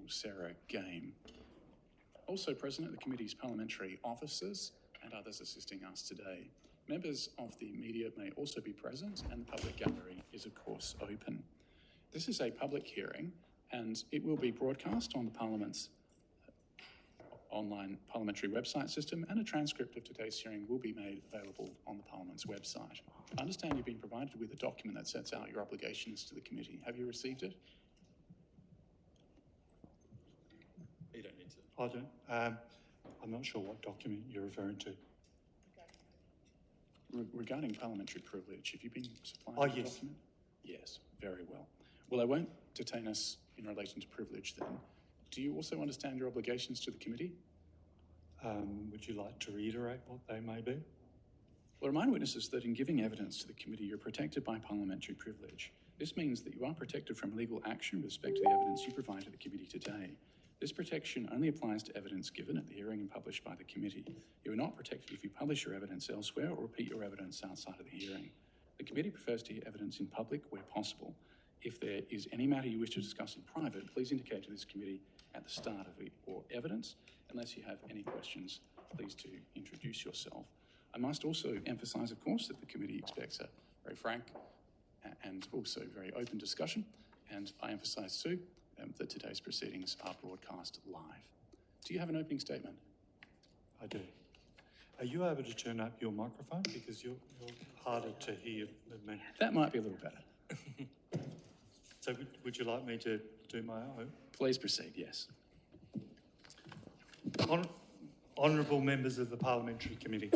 Sarah Game. Also present at the committee's parliamentary officers and others assisting us today. Members of the media may also be present, and the public gallery is of course open. This is a public hearing and it will be broadcast on the Parliament's online parliamentary website system, and a transcript of today's hearing will be made available on the Parliament's website. I understand you've been provided with a document that sets out your obligations to the committee. Have you received it? You don't need to. I don't. I'm not sure what document you're referring to. Regarding parliamentary privilege, have you been supplied with a document? Yes, very well. Well, I won't detain us in relation to privilege then. Do you also understand your obligations to the committee? Would you like to reiterate what they may be? Well, remind witnesses that in giving evidence to the committee, you're protected by parliamentary privilege. This means that you are protected from legal action with respect to the evidence you provide to the committee today. This protection only applies to evidence given at the hearing and published by the committee. You are not protected if you publish your evidence elsewhere or repeat your evidence outside of the hearing. The committee prefers to hear evidence in public where possible. If there is any matter you wish to discuss in private, please indicate to this committee at the start of your evidence. Unless you have any questions, please to introduce yourself. I must also emphasise, of course, that the committee expects a very frank and also very open discussion, and I emphasise too that today's proceedings are broadcast live. Do you have an opening statement? I do. Are you able to turn up your microphone, because you're harder to hear than me? That might be a little better. So would you like me to do my own? Please proceed, yes. Honourable members of the Parliamentary Committee,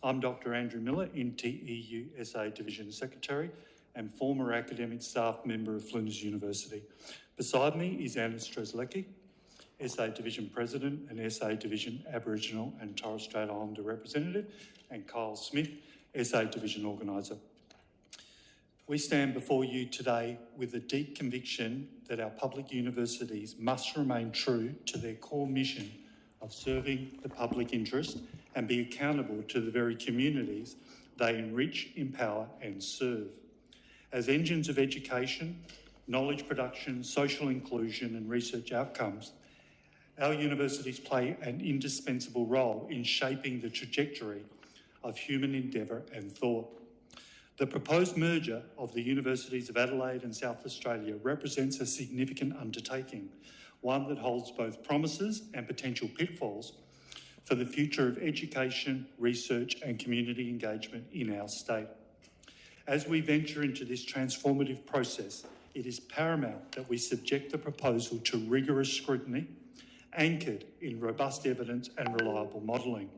I'm Dr Andrew Miller, NTEU SA Division Secretary and former academic staff member of Flinders University. Beside me is Anna Strzelecki, SA Division President and SA Division Aboriginal and Torres Strait Islander Representative, and Kyle Smith, SA Division Organiser. We stand before you today with a deep conviction that our public universities must remain true to their core mission of serving the public interest and be accountable to the very communities they enrich, empower and serve. As engines of education, knowledge production, social inclusion and research outcomes, our universities play an indispensable role in shaping the trajectory of human endeavour and thought. The proposed merger of the Universities of Adelaide and South Australia represents a significant undertaking, one that holds both promises and potential pitfalls for the future of education, research and community engagement in our state. As we venture into this transformative process, it is paramount that we subject the proposal to rigorous scrutiny, anchored in robust evidence and reliable modelling.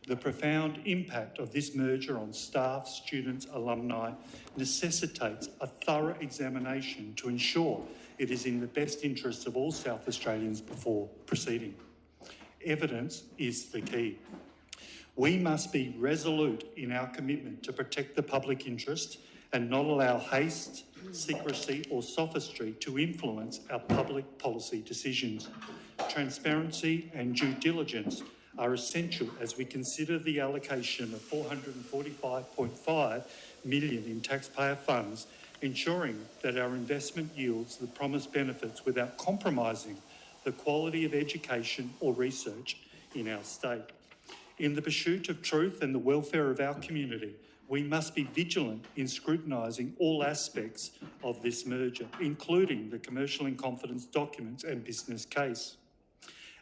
The profound impact of this merger on staff, students, alumni necessitates a thorough examination to ensure it is in the best interests of all South Australians before proceeding. Evidence is the key. We must be resolute in our commitment to protect the public interest and not allow haste, secrecy or sophistry to influence our public policy decisions. Transparency and due diligence are essential as we consider the allocation of $445.5 million in taxpayer funds, ensuring that our investment yields the promised benefits without compromising the quality of education or research in our state. In the pursuit of truth and the welfare of our community, we must be vigilant in scrutinising all aspects of this merger, including the commercial in confidence documents and business case.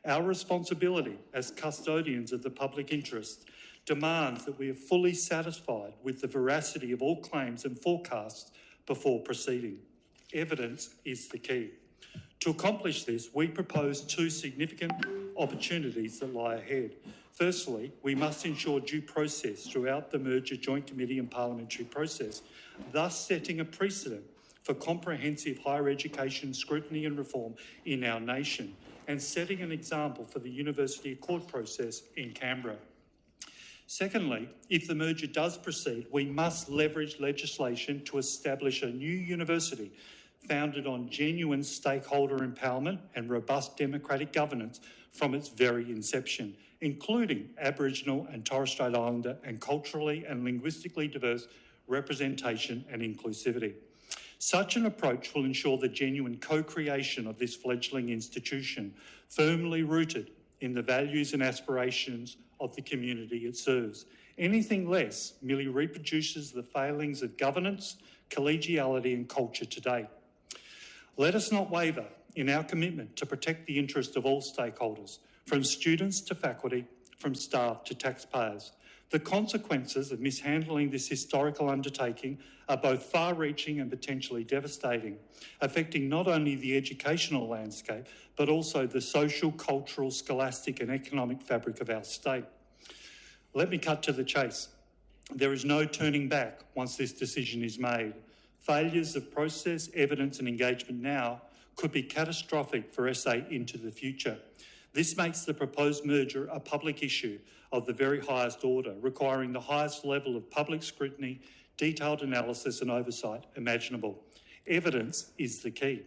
Our responsibility as custodians of the public interest demands that we are fully satisfied with the veracity of all claims and forecasts before proceeding. Evidence is the key. To accomplish this, we propose two significant opportunities that lie ahead. Firstly, we must ensure due process throughout the merger joint committee and parliamentary process, thus setting a precedent for comprehensive higher education scrutiny and reform in our nation, and setting an example for the University Accord process in Canberra. Secondly, if the merger does proceed, we must leverage legislation to establish a new university founded on genuine stakeholder empowerment and robust democratic governance from its very inception, including Aboriginal and Torres Strait Islander and culturally and linguistically diverse representation and inclusivity. Such an approach will ensure the genuine co-creation of this fledgling institution, firmly rooted in the values and aspirations of the community it serves. Anything less merely reproduces the failings of governance, collegiality and culture today. Let us not waver in our commitment to protect the interest of all stakeholders, from students to faculty, from staff to taxpayers. The consequences of mishandling this historical undertaking are both far-reaching and potentially devastating, affecting not only the educational landscape, but also the social, cultural, scholastic and economic fabric of our state. Let me cut to the chase. There is no turning back once this decision is made. Failures of process, evidence and engagement now could be catastrophic for SA into the future. This makes the proposed merger a public issue of the very highest order, requiring the highest level of public scrutiny, detailed analysis and oversight imaginable. Evidence is the key.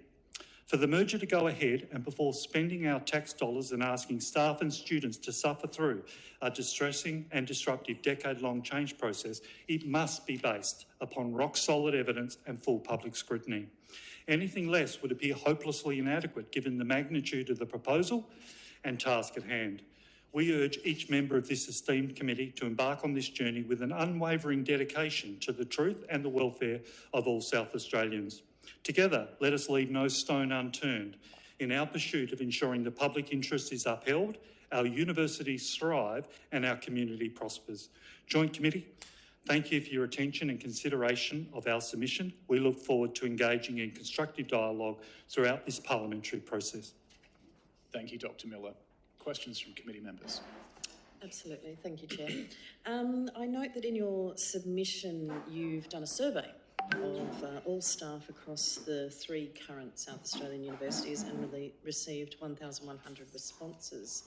For the merger to go ahead and before spending our tax dollars and asking staff and students to suffer through a distressing and disruptive decade-long change process, it must be based upon rock-solid evidence and full public scrutiny. Anything less would appear hopelessly inadequate given the magnitude of the proposal and task at hand. We urge each member of this esteemed committee to embark on this journey with an unwavering dedication to the truth and the welfare of all South Australians. Together, let us leave no stone unturned in our pursuit of ensuring the public interest is upheld, our universities thrive and our community prospers. Joint Committee, thank you for your attention and consideration of our submission. We look forward to engaging in constructive dialogue throughout this parliamentary process. Thank you, Dr. Miller. Questions from committee members? Absolutely. Thank you, Chair. I note that in your submission you've done a survey of all staff across the 3 current South Australian universities and received 1,100 responses.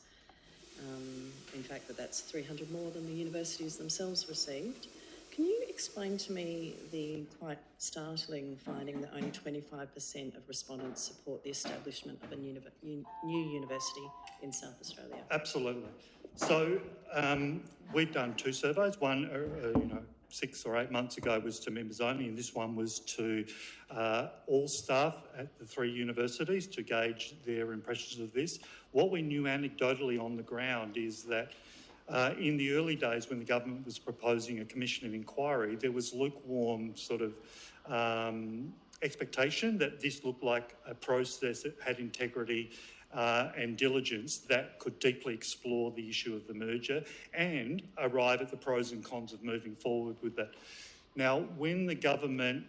In fact, that's 300 more than the universities themselves received. Can you explain to me the quite startling finding that only 25% of respondents support the establishment of a new university in South Australia? Absolutely. So we've done 2 surveys. One, 6 or 8 months ago was to members only, and this one was to all staff at the 3 universities to gauge their impressions of this. What we knew anecdotally on the ground is that in the early days when the government was proposing a commission of inquiry, there was lukewarm sort of expectation that this looked like a process that had integrity and diligence that could deeply explore the issue of the merger and arrive at the pros and cons of moving forward with that. Now, when the government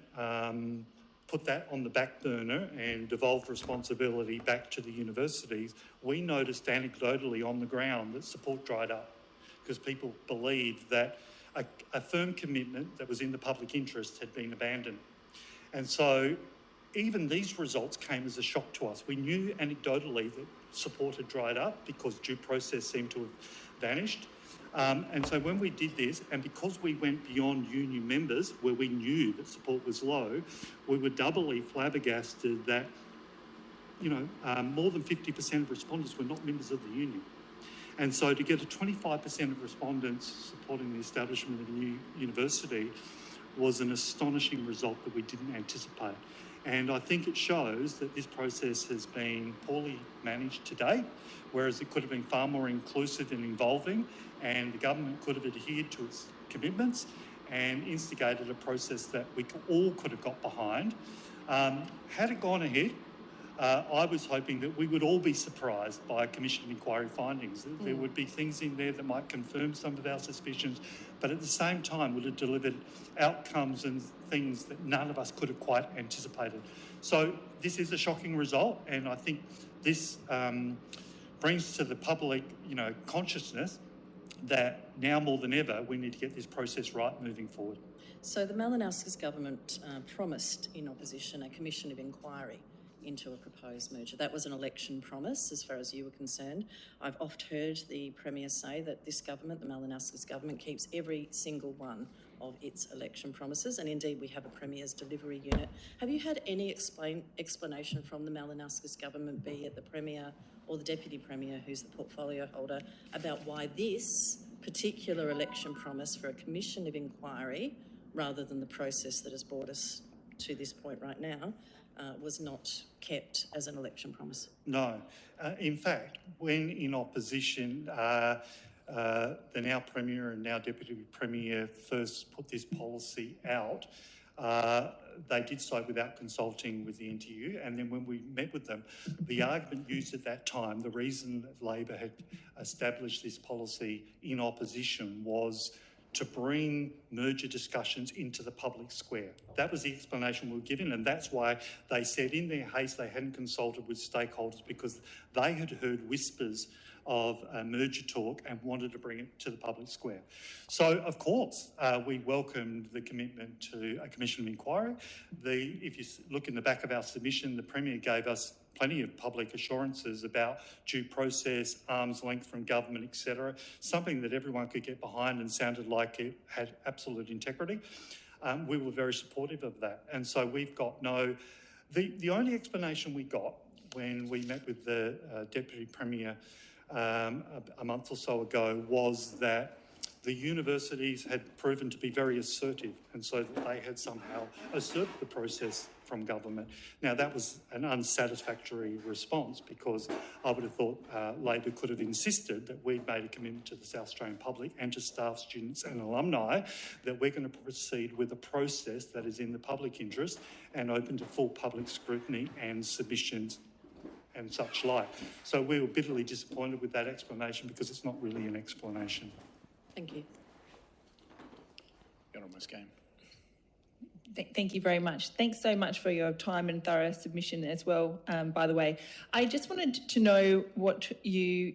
put that on the back burner and devolved responsibility back to the universities, we noticed anecdotally on the ground that support dried up because people believed that a firm commitment that was in the public interest had been abandoned. And so even these results came as a shock to us. We knew anecdotally that support had dried up because due process seemed to have vanished. And so when we did this, and because we went beyond union members where we knew that support was low, we were doubly flabbergasted that, more than 50% of respondents were not members of the union. And so to get a 25% of respondents supporting the establishment of a new university was an astonishing result that we didn't anticipate. And I think it shows that this process has been poorly managed to date, whereas it could have been far more inclusive and involving, and the government could have adhered to its commitments and instigated a process that we all could have got behind. Had it gone ahead, I was hoping that we would all be surprised by Commission of Inquiry findings. There would be things in there that might confirm some of our suspicions, but at the same time would have delivered outcomes and things that none of us could have quite anticipated. So this is a shocking result, and I think this brings to the public, consciousness that now more than ever we need to get this process right moving forward. So the Malinowskis government promised in opposition a commission of inquiry into a proposed merger. That was an election promise as far as you were concerned. I've oft heard the Premier say that this government, the Malinowskis government, keeps every single one of its election promises, and indeed we have a Premier's delivery unit. Have you had any explanation from the Malinowskis government, be it the Premier or the Deputy Premier, who's the portfolio holder, about why this particular election promise for a commission of inquiry, rather than the process that has brought us to this point right now was not kept as an election promise. No. In fact, when in opposition, the now Premier and now Deputy Premier first put this policy out, they did so without consulting with the NTEU, and then when we met with them, the argument used at that time, the reason that Labor had established this policy in opposition was to bring merger discussions into the public square. That was the explanation we were given, and that's why they said in their haste they hadn't consulted with stakeholders, because they had heard whispers of merger talk and wanted to bring it to the public square. So, of course, we welcomed the commitment to a commission of inquiry. If you look in the back of our submission, the Premier gave us plenty of public assurances about due process, arm's length from government, etc., something that everyone could get behind and sounded like it had absolute integrity. We were very supportive of that. And so we've got the only explanation we got when we met with the Deputy Premier a month or so ago was that the universities had proven to be very assertive, and so that they had somehow usurped the process from government. Now, that was an unsatisfactory response, because I would have thought Labor could have insisted that we'd made a commitment to the South Australian public and to staff, students and alumni that we're going to proceed with a process that is in the public interest and open to full public scrutiny and submissions and such like. So we were bitterly disappointed with that explanation, because it's not really an explanation. Thank you. You're almost game. Thank you very much. Thanks so much for your time and thorough submission as well, by the way. I just wanted to know what your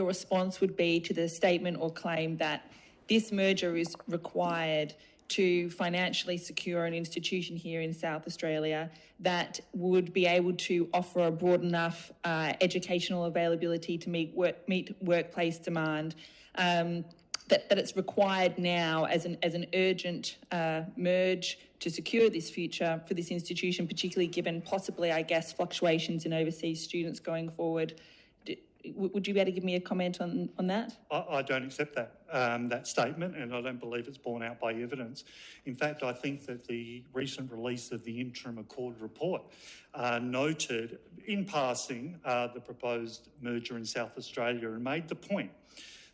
response would be to the statement or claim that this merger is required to financially secure an institution here in South Australia that would be able to offer a broad enough educational availability to meet workplace demand, that it's required now as an urgent merge to secure this future for this institution, particularly given possibly, I guess, fluctuations in overseas students going forward. Would you be able to give me a comment on that? I don't accept that statement, and I don't believe it's borne out by evidence. In fact, I think that the recent release of the interim Accord report noted in passing the proposed merger in South Australia and made the point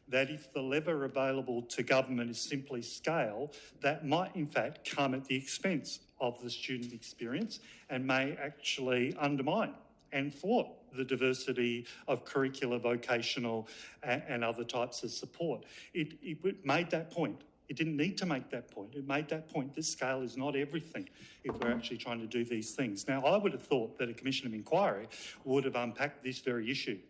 that if the lever available to government is simply scale, that might in fact come at the expense of the student experience and may actually undermine and thwart the diversity of curricular, vocational and other types of support. It made that point. It didn't need to make that point. It made that point that scale is not everything if we're actually trying to do these things. Now, I would have thought that a commission of inquiry would have unpacked this very issue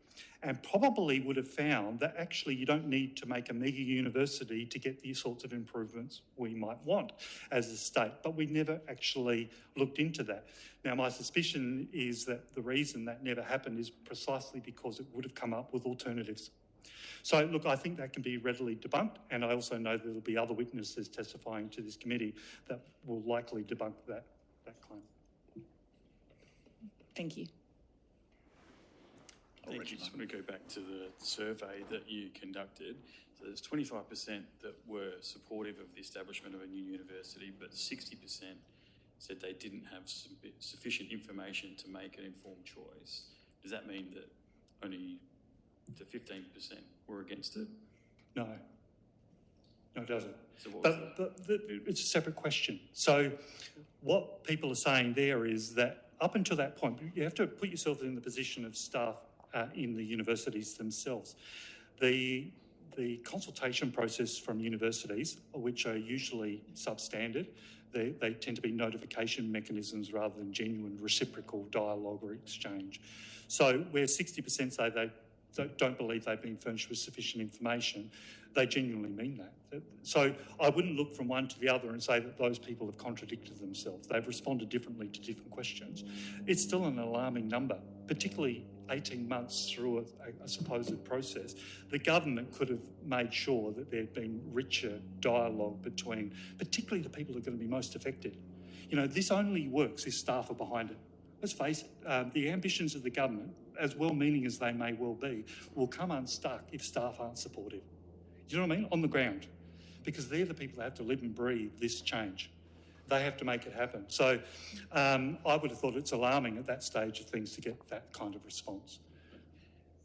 and probably would have found that actually you don't need to make a mega university to get these sorts of improvements we might want as a state, but we never actually looked into that. Now, my suspicion is that the reason that never happened is precisely because it would have come up with alternatives. So, look, I think that can be readily debunked, and I also know there will be other witnesses testifying to this committee that will likely debunk that claim. Thank you. I just want to go back to the survey that you conducted. So there's 25% that were supportive of the establishment of a new university, but 60% said they didn't have sufficient information to make an informed choice. Does that mean that only the 15% were against it? No. No, it doesn't. So what but it's a separate question. So what people are saying there is that up until that point, you have to put yourself in the position of staff in the universities themselves. The consultation process from universities, which are usually substandard, they tend to be notification mechanisms rather than genuine reciprocal dialogue or exchange. So where 60% say they don't believe they've been furnished with sufficient information, they genuinely mean that. So I wouldn't look from one to the other and say that those people have contradicted themselves. They've responded differently to different questions. It's still an alarming number, particularly 18 months through a supposed process. The government could have made sure that there'd been richer dialogue between, particularly the people who are going to be most affected. You know, this only works if staff are behind it. Let's face it, the ambitions of the government, as well-meaning as they may well be, will come unstuck if staff aren't supportive. Do you know what I mean? On the ground. Because they're the people that have to live and breathe this change. They have to make it happen. So I would have thought it's alarming at that stage of things to get that kind of response.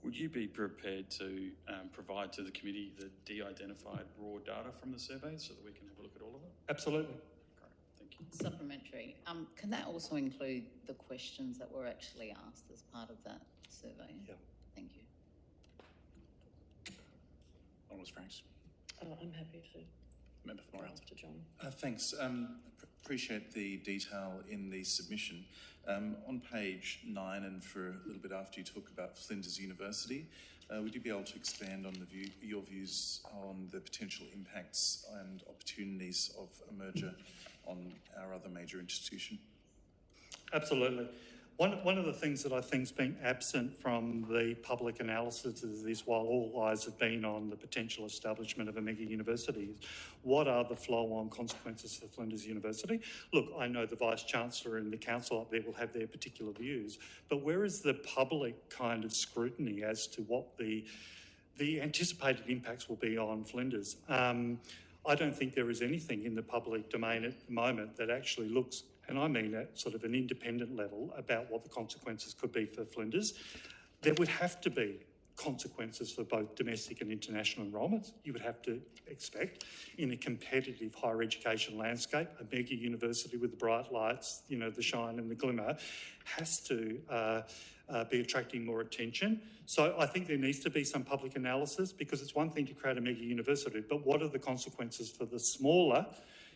Would you be prepared to provide to the committee the de-identified raw data from the survey so that we can have a look at all of it? Absolutely. Great, thank you. Supplementary. Can that also include the questions that were actually asked as part of that survey? Yeah. Thank you. Honours Franks. I'm happy to Member for Morrell. after John. Thanks. Appreciate the detail in the submission. On page 9 and for a little bit after, you talk about Flinders University. Would you be able to expand on your views on the potential impacts and opportunities of a merger on our other major institution? Absolutely. One of the things that I think has been absent from the public analysis of this, while all eyes have been on the potential establishment of a mega university, is what are the flow-on consequences for Flinders University? Look, I know the Vice-Chancellor and the Council up there will have their particular views, but where is the public kind of scrutiny as to what the anticipated impacts will be on Flinders? I don't think there is anything in the public domain at the moment that actually looks, and I mean at sort of an independent level, about what the consequences could be for Flinders. There would have to be consequences for both domestic and international enrolments. You would have to expect in a competitive higher education landscape, a mega university with the bright lights, you know, the shine and the glimmer, has to be attracting more attention. So I think there needs to be some public analysis, because it's one thing to create a mega university, but what are the consequences for the smaller,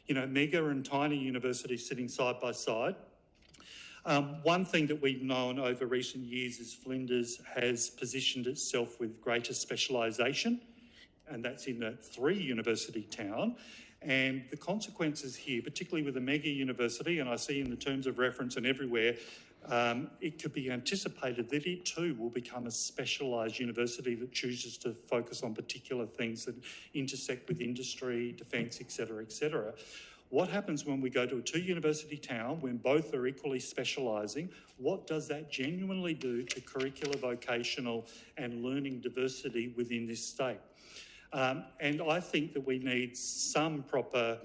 you know, mega and tiny universities sitting side by side? One thing that we've known over recent years is Flinders has positioned itself with greater specialisation, and that's in a 3-university town. And the consequences here, particularly with a mega university, and I see in the terms of reference and everywhere, it could be anticipated that it too will become a specialised university that chooses to focus on particular things that intersect with industry, defence, etc., etc. What happens when we go to a 2-university town when both are equally specialising? What does that genuinely do to curricular, vocational and learning diversity within this state? And I think that we need some proper,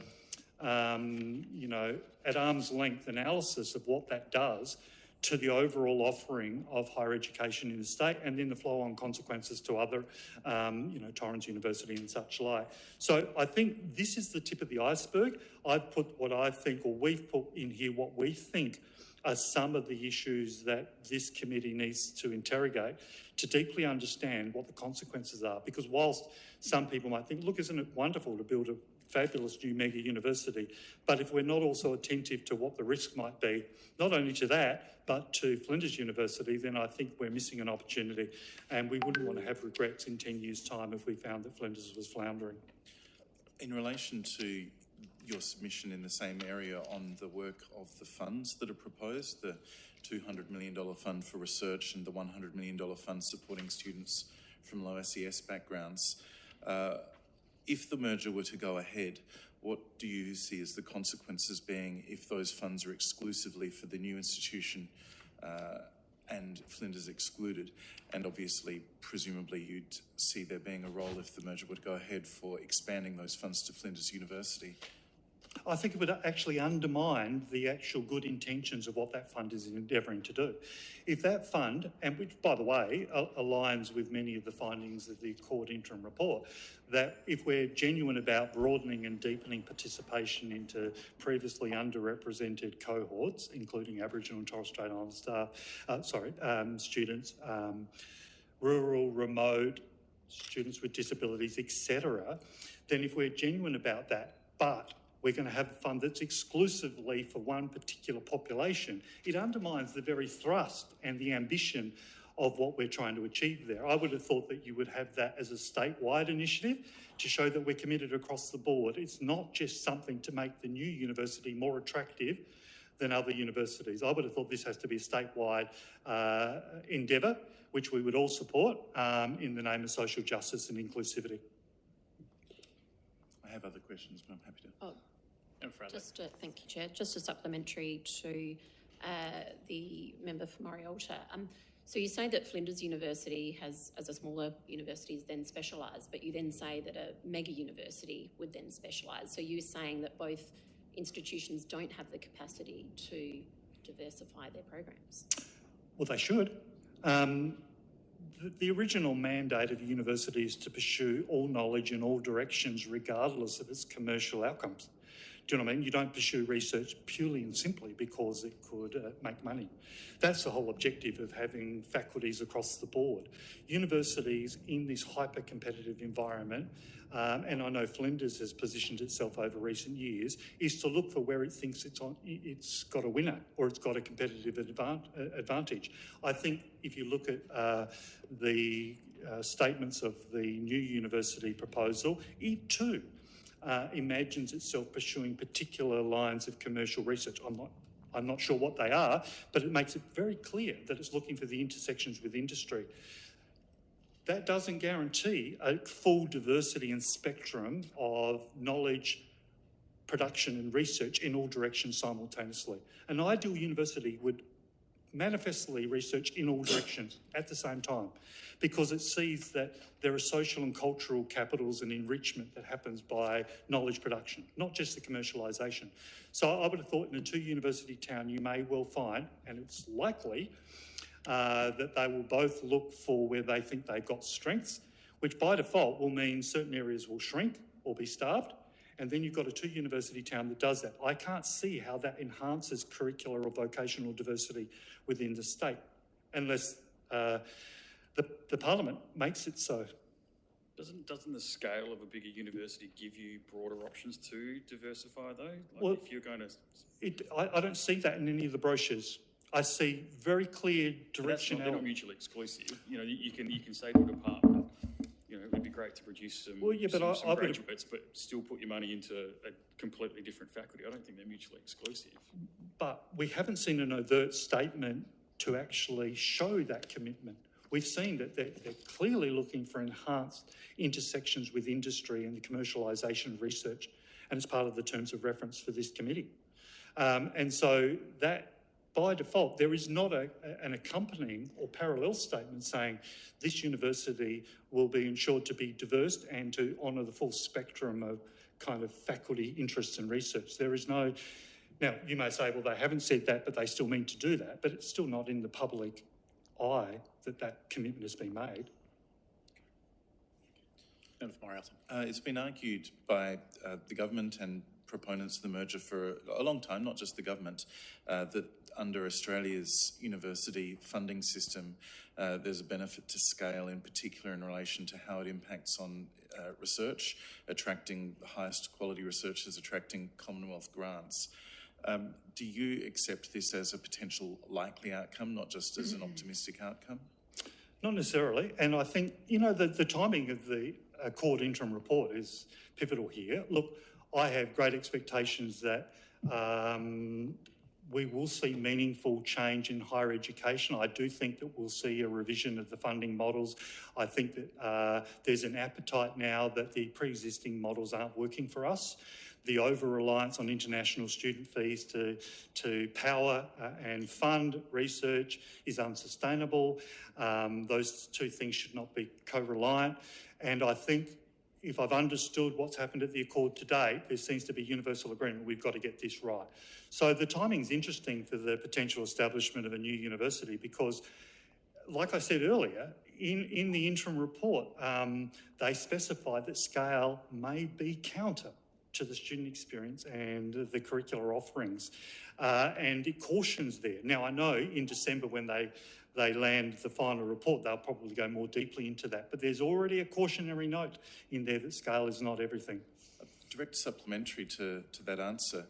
you know, at arm's length analysis of what that does to the overall offering of higher education in the state, and then the flow-on consequences to other, you know, Torrens University and such like. So I think this is the tip of the iceberg. I've put what I think, or we've put in here what we think are some of the issues that this committee needs to interrogate to deeply understand what the consequences are. Because whilst some people might think, look, isn't it wonderful to build a fabulous new mega university, but if we're not also attentive to what the risk might be, not only to that, but to Flinders University, then I think we're missing an opportunity, and we wouldn't want to have regrets in 10 years' time if we found that Flinders was floundering. In relation to your submission in the same area on the work of the funds that are proposed, the $200 million fund for research and the $100 million fund supporting students from low SES backgrounds, if the merger were to go ahead, what do you see as the consequences being if those funds are exclusively for the new institution and Flinders excluded? And obviously, presumably, you'd see there being a role, if the merger would go ahead, for expanding those funds to Flinders University. I think it would actually undermine the actual good intentions of what that fund is endeavouring to do. If that fund, and which, by the way, aligns with many of the findings of the court interim report, that if we're genuine about broadening and deepening participation into previously underrepresented cohorts, including Aboriginal and Torres Strait Islander students, rural, remote, students with disabilities, etc., then if we're genuine about that, but we're going to have a fund that's exclusively for one particular population, it undermines the very thrust and the ambition of what we're trying to achieve there. I would have thought that you would have that as a statewide initiative to show that we're committed across the board. It's not just something to make the new university more attractive than other universities. I would have thought this has to be a statewide endeavour, which we would all support in the name of social justice and inclusivity. I have other questions, but I'm happy to. Thank you, Chair. Just a supplementary to the member for Morialta. So you say that Flinders University has, as a smaller university, is then specialised, but you then say that a mega university would then specialise. So you're saying that both institutions don't have the capacity to diversify their programs? Well, they should. The original mandate of a university is to pursue all knowledge in all directions, regardless of its commercial outcomes. Do you know what I mean? You don't pursue research purely and simply because it could make money. That's the whole objective of having faculties across the board. Universities in this hyper-competitive environment, and I know Flinders has positioned itself over recent years, is to look for where it thinks it's got a winner or it's got a competitive advantage. I think if you look at the statements of the new university proposal, it too imagines itself pursuing particular lines of commercial research. I'm not sure what they are, but it makes it very clear that it's looking for the intersections with industry. That doesn't guarantee a full diversity and spectrum of knowledge, production and research in all directions simultaneously. An ideal university would manifestly research in all directions at the same time, because it sees that there are social and cultural capitals and enrichment that happens by knowledge production, not just the commercialisation. So I would have thought in a two-university town you may well find, and it's likely, that they will both look for where they think they've got strengths, which by default will mean certain areas will shrink or be starved, and then you've got a two-university town that does that. I can't see how that enhances curricular or vocational diversity within the state, unless the Parliament makes it so. Doesn't the scale of a bigger university give you broader options to diversify, though? Like, well, if you're going to... I don't see that in any of the brochures. I see very clear directionality. They're not mutually exclusive. You know, you can say to a department, you know, it'd be great to produce some, some graduates, but still put your money into a completely different faculty. I don't think they're mutually exclusive. But we haven't seen an overt statement to actually show that commitment. We've seen that they're clearly looking for enhanced intersections with industry and the commercialisation of research, and it's part of the terms of reference for this committee. And so that, by default, there is not an accompanying or parallel statement saying this university will be ensured to be diverse and to honour the full spectrum of kind of faculty interests and research. There is no... Now, you may say, well, they haven't said that, but they still mean to do that, but it's still not in the public eye that commitment has been made. It's been argued by the government and proponents of the merger for a long time, not just the government, that under Australia's university funding system, there's a benefit to scale, in particular in relation to how it impacts on research, attracting the highest quality researchers, attracting Commonwealth grants. Do you accept this as a potential likely outcome, not just as an optimistic outcome? Not necessarily, and I think, you know, the timing of the Accord interim report is pivotal here. Look, I have great expectations that we will see meaningful change in higher education. I do think that we'll see a revision of the funding models. I think that there's an appetite now that the pre-existing models aren't working for us. The over-reliance on international student fees to power and fund research is unsustainable. Those two things should not be co-reliant. And I think if I've understood what's happened at the Accord to date, there seems to be universal agreement we've got to get this right. So the timing's interesting for the potential establishment of a new university because, like I said earlier, in the interim report, they specified that scale may be counter to the student experience and the curricular offerings. And it cautions there. Now, I know in December when they land the final report, they'll probably go more deeply into that. But there's already a cautionary note in there that scale is not everything. Direct supplementary to that answer.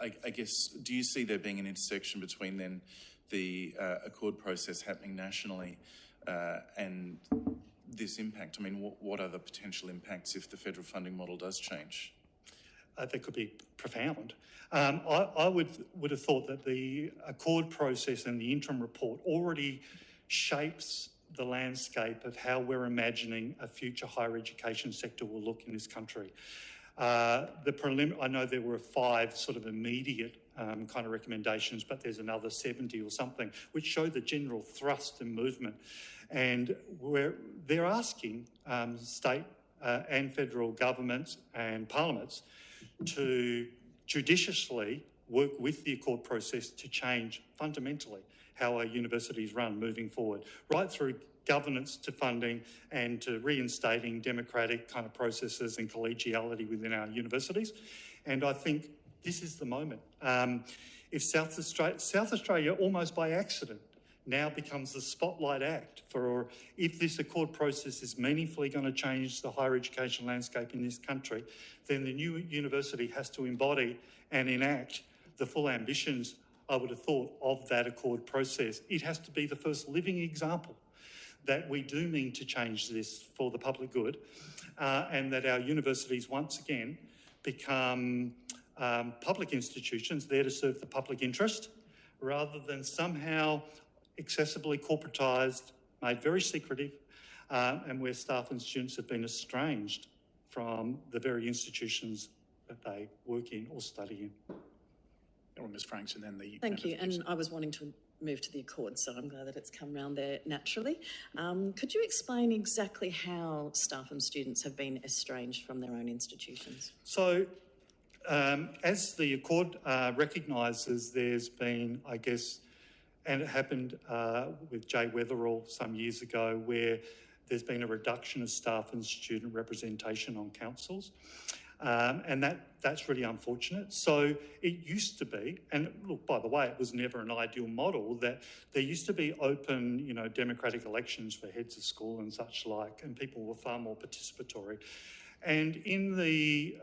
I guess, do you see there being an intersection between then the Accord process happening nationally and this impact? I mean, what are the potential impacts if the federal funding model does change? They could be profound. I would have thought that the Accord process and the interim report already shapes the landscape of how we're imagining a future higher education sector will look in this country. I know there were 5 sort of immediate kind of recommendations, but there's another 70 or something, which show the general thrust and movement. And they're asking state and federal governments and parliaments to judiciously work with the Accord process to change fundamentally how our universities run moving forward, right through governance to funding and to reinstating democratic kind of processes and collegiality within our universities. And I think this is the moment. If South Australia, almost by accident, now becomes the spotlight act for if this Accord process is meaningfully going to change the higher education landscape in this country, then the new university has to embody and enact the full ambitions, I would have thought, of that Accord process. It has to be the first living example that we do mean to change this for the public good, and that our universities once again become public institutions there to serve the public interest, rather than somehow excessively corporatised, made very secretive, and where staff and students have been estranged from the very institutions that they work in or study in. Or Ms Franks, and then the... Thank you. And I was wanting to move to the Accord, so I'm glad that it's come round there naturally. Could you explain exactly how staff and students have been estranged from their own institutions? So, as the Accord recognises, there's been, I guess, and it happened with Jay Weatherall some years ago, where there's been a reduction of staff and student representation on councils. And that's really unfortunate. So it used to be, and look, by the way, it was never an ideal model, that there used to be open, democratic elections for heads of school and such like, and people were far more participatory. And in the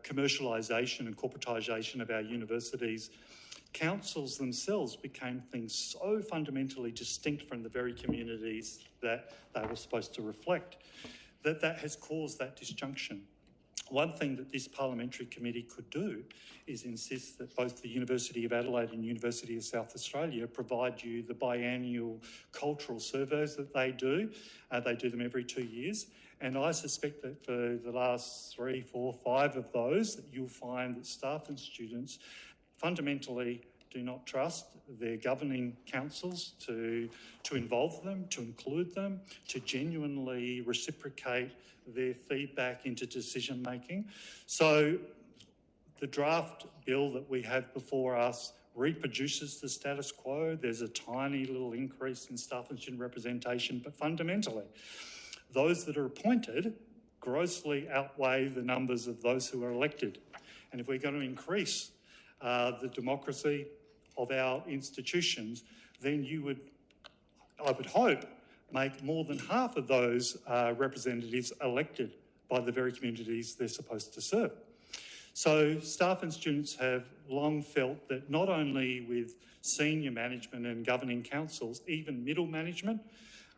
commercialisation and corporatisation of our universities, councils themselves became things so fundamentally distinct from the very communities that they were supposed to reflect, that has caused that disjunction. One thing that this parliamentary committee could do is insist that both the University of Adelaide and University of South Australia provide you the biannual cultural surveys that they do. They do them every 2 years. And I suspect that for the last 3, 4, 5 of those, that you'll find that staff and students fundamentally do not trust their governing councils to involve them, to include them, to genuinely reciprocate their feedback into decision making. So the draft bill that we have before us reproduces the status quo. There's a tiny little increase in staff and student representation, but fundamentally, those that are appointed grossly outweigh the numbers of those who are elected. And if we're going to increase the democracy of our institutions, then I would hope, make more than half of those representatives elected by the very communities they're supposed to serve. So staff and students have long felt that not only with senior management and governing councils, even middle management,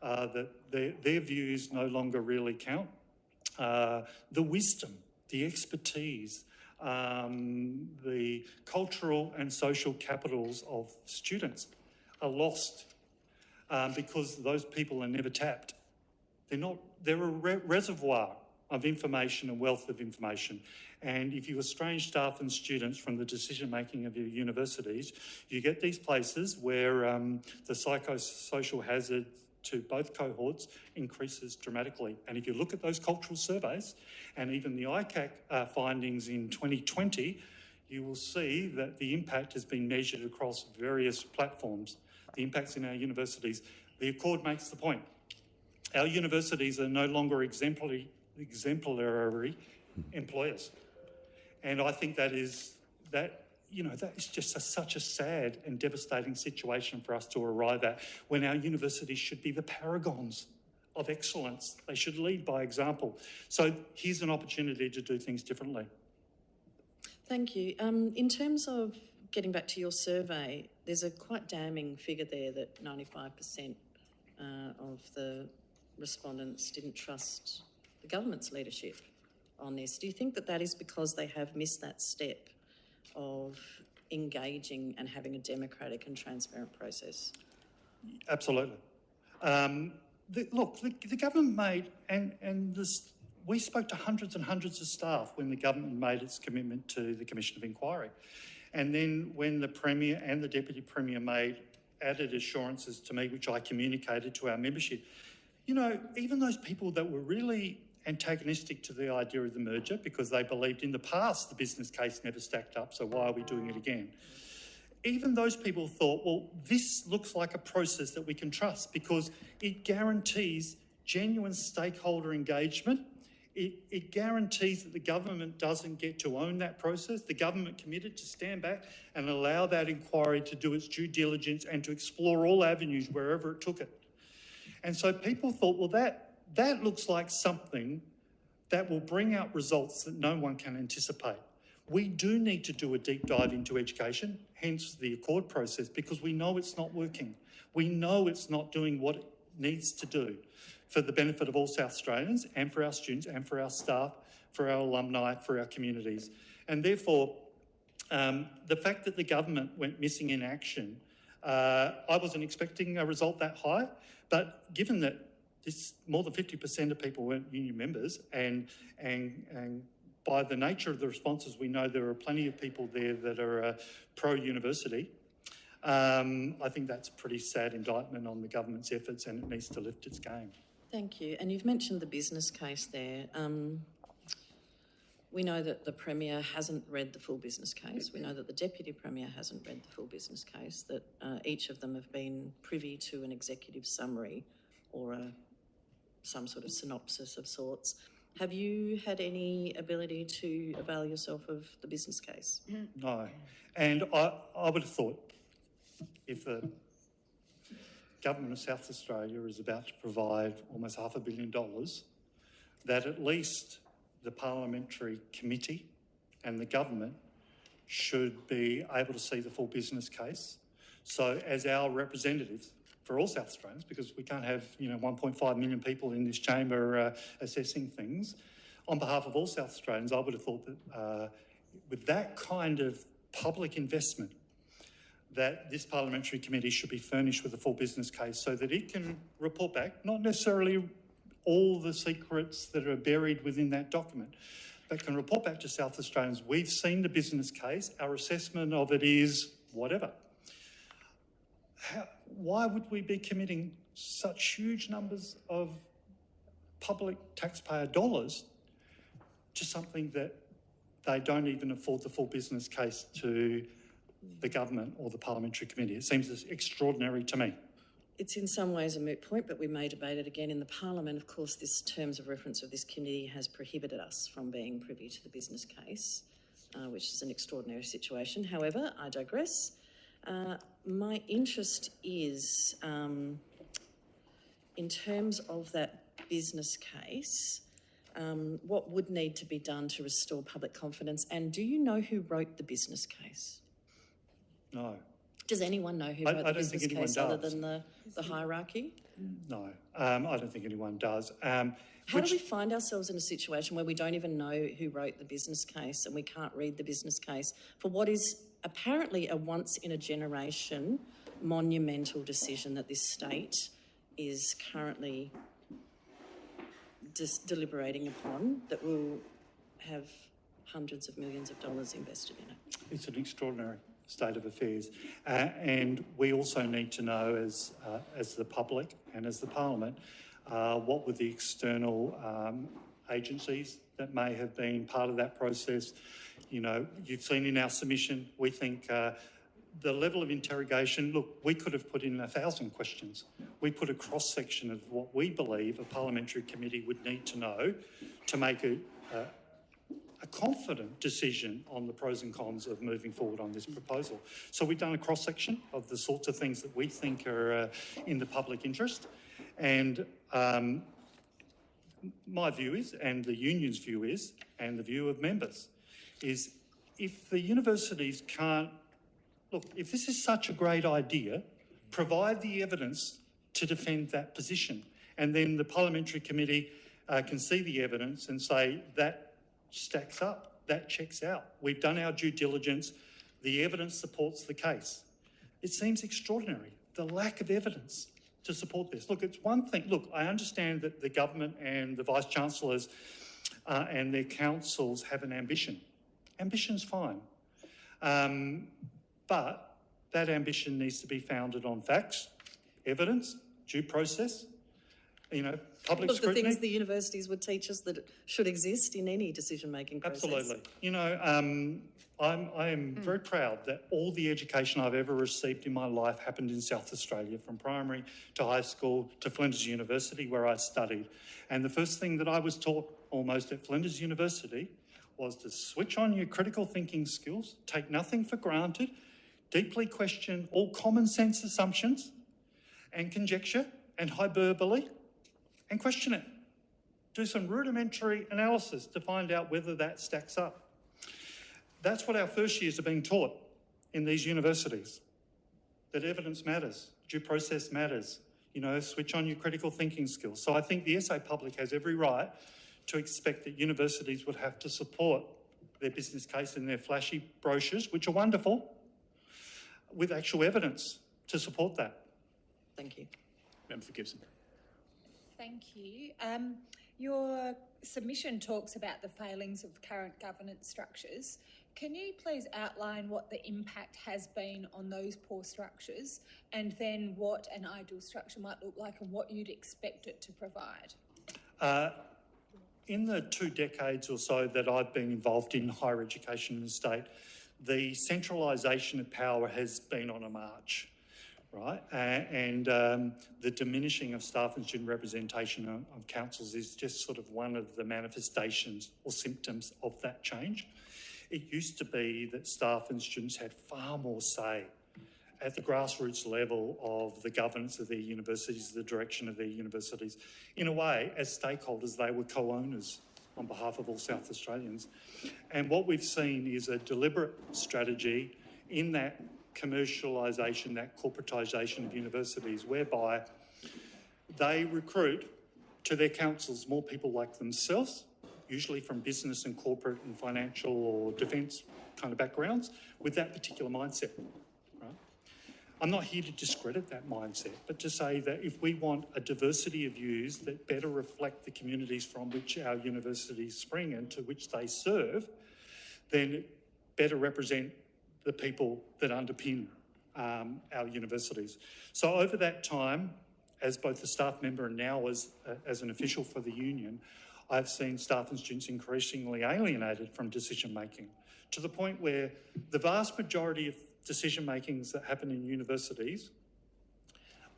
that their views no longer really count. The wisdom, the expertise, the cultural and social capitals of students are lost because those people are never tapped. They're a reservoir of information and wealth of information. And if you estrange staff and students from the decision-making of your universities, you get these places where the psychosocial hazard to both cohorts increases dramatically. And if you look at those cultural surveys and even the ICAC findings in 2020, you will see that the impact has been measured across various platforms. The impacts in our universities. The Accord makes the point. Our universities are no longer exemplary employers. And I think that is just such a sad and devastating situation for us to arrive at, when our universities should be the paragons of excellence. They should lead by example. So here's an opportunity to do things differently. Thank you. In terms of getting back to your survey, there's a quite damning figure there that 95% of the respondents didn't trust the government's leadership on this. Do you think that is because they have missed that step of engaging and having a democratic and transparent process? Absolutely. The government made, we spoke to hundreds and hundreds of staff when the government made its commitment to the Commission of Inquiry. And then when the Premier and the Deputy Premier made added assurances to me, which I communicated to our membership, even those people that were really antagonistic to the idea of the merger because they believed in the past the business case never stacked up, so why are we doing it again? Even those people thought, well, this looks like a process that we can trust because it guarantees genuine stakeholder engagement. It guarantees that the government doesn't get to own that process. The government committed to stand back and allow that inquiry to do its due diligence and to explore all avenues wherever it took it. And so people thought, well, that looks like something that will bring out results that no one can anticipate. We do need to do a deep dive into education, hence the Accord process, because we know it's not working. We know it's not doing what it needs to do for the benefit of all South Australians and for our students and for our staff, for our alumni, for our communities. And therefore, the fact that the government went missing in action, I wasn't expecting a result that high, but given that more than 50% of people weren't union members and by the nature of the responses, we know there are plenty of people there that are pro-university. I think that's a pretty sad indictment on the government's efforts and it needs to lift its game. Thank you. And you've mentioned the business case there. We know that the Premier hasn't read the full business case. We know that the Deputy Premier hasn't read the full business case, that each of them have been privy to an executive summary or some sort of synopsis of sorts. Have you had any ability to avail yourself of the business case? No. And I would have thought if the Government of South Australia is about to provide almost $500 million, that at least the parliamentary committee and the government should be able to see the full business case. So as our representatives for all South Australians, because we can't have 1.5 million people in this chamber assessing things, on behalf of all South Australians, I would have thought that with that kind of public investment, that this parliamentary committee should be furnished with a full business case so that it can report back, not necessarily all the secrets that are buried within that document, but can report back to South Australians, we've seen the business case, our assessment of it is whatever. Why would we be committing such huge numbers of public taxpayer dollars to something that they don't even afford the full business case to the government or the parliamentary committee? It seems extraordinary to me. It's in some ways a moot point, but we may debate it again in the Parliament. Of course, this terms of reference of this committee has prohibited us from being privy to the business case, which is an extraordinary situation. However, I digress. My interest is, in terms of that business case, what would need to be done to restore public confidence? And do you know who wrote the business case? No. Does anyone know who wrote the business case other than the hierarchy? No, I don't think anyone does. How do we find ourselves in a situation where we don't even know who wrote the business case and we can't read the business case for what is apparently a once-in-a-generation monumental decision that this state is currently deliberating upon that will have hundreds of millions of dollars invested in it? It's an extraordinary state of affairs, and we also need to know as the public and as the Parliament what were the external agencies that may have been part of that process. You've seen in our submission, we think the level of interrogation, look, we could have put in 1,000 questions. We put a cross-section of what we believe a parliamentary committee would need to know to make a confident decision on the pros and cons of moving forward on this proposal. So we've done a cross-section of the sorts of things that we think are in the public interest. And my view is, and the union's view is, and the view of members, is if the universities can't, look, if this is such a great idea, provide the evidence to defend that position. And then the parliamentary committee can see the evidence and say that stacks up, that checks out. We've done our due diligence. The evidence supports the case. It seems extraordinary, the lack of evidence to support this. Look, it's one thing. Look, I understand that the government and the vice-chancellors and their councils have an ambition. Ambition's fine. But that ambition needs to be founded on facts, evidence, due process, public All of the scrutiny. things the universities would teach us that should exist in any decision-making process. Absolutely. I am very proud that all the education I've ever received in my life happened in South Australia, from primary to high school to Flinders University, where I studied. And the first thing that I was taught almost at Flinders University was to switch on your critical thinking skills, take nothing for granted, deeply question all common sense assumptions and conjecture and hyperbole, and question it. Do some rudimentary analysis to find out whether that stacks up. That's what our first years are being taught in these universities, that evidence matters, due process matters, switch on your critical thinking skills. So I think the SA public has every right to expect that universities would have to support their business case and their flashy brochures, which are wonderful, with actual evidence to support that. Thank you. Member for Gibson. Thank you. Your submission talks about the failings of current governance structures. Can you please outline what the impact has been on those poor structures, and then what an ideal structure might look like and what you'd expect it to provide? In the 2 decades or so that I've been involved in higher education in the state, the centralisation of power has been on a march, right? And the diminishing of staff and student representation on councils is just sort of one of the manifestations or symptoms of that change. It used to be that staff and students had far more say at the grassroots level of the governance of their universities, the direction of their universities. In a way, as stakeholders, they were co-owners on behalf of all South Australians. And what we've seen is a deliberate strategy in that commercialisation, that corporatisation of universities, whereby they recruit to their councils more people like themselves, usually from business and corporate and financial or defence kind of backgrounds, with that particular mindset. Right? I'm not here to discredit that mindset, but to say that if we want a diversity of views that better reflect the communities from which our universities spring and to which they serve, then better represent the people that underpin our universities. So over that time, as both a staff member and now as an official for the union, I've seen staff and students increasingly alienated from decision making, to the point where the vast majority of decision makings that happen in universities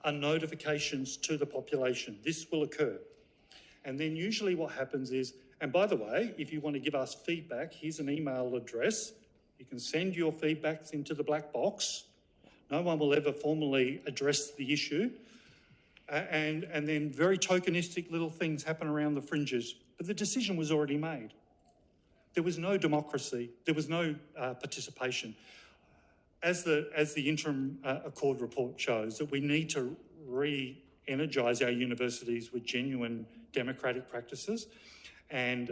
are notifications to the population. This will occur. And then usually what happens is, and by the way, if you want to give us feedback, here's an email address. You can send your feedbacks into the black box. No one will ever formally address the issue. And then very tokenistic little things happen around the fringes. But the decision was already made. There was no democracy. There was no participation. As the interim Accord report shows, that we need to re-energise our universities with genuine democratic practices. And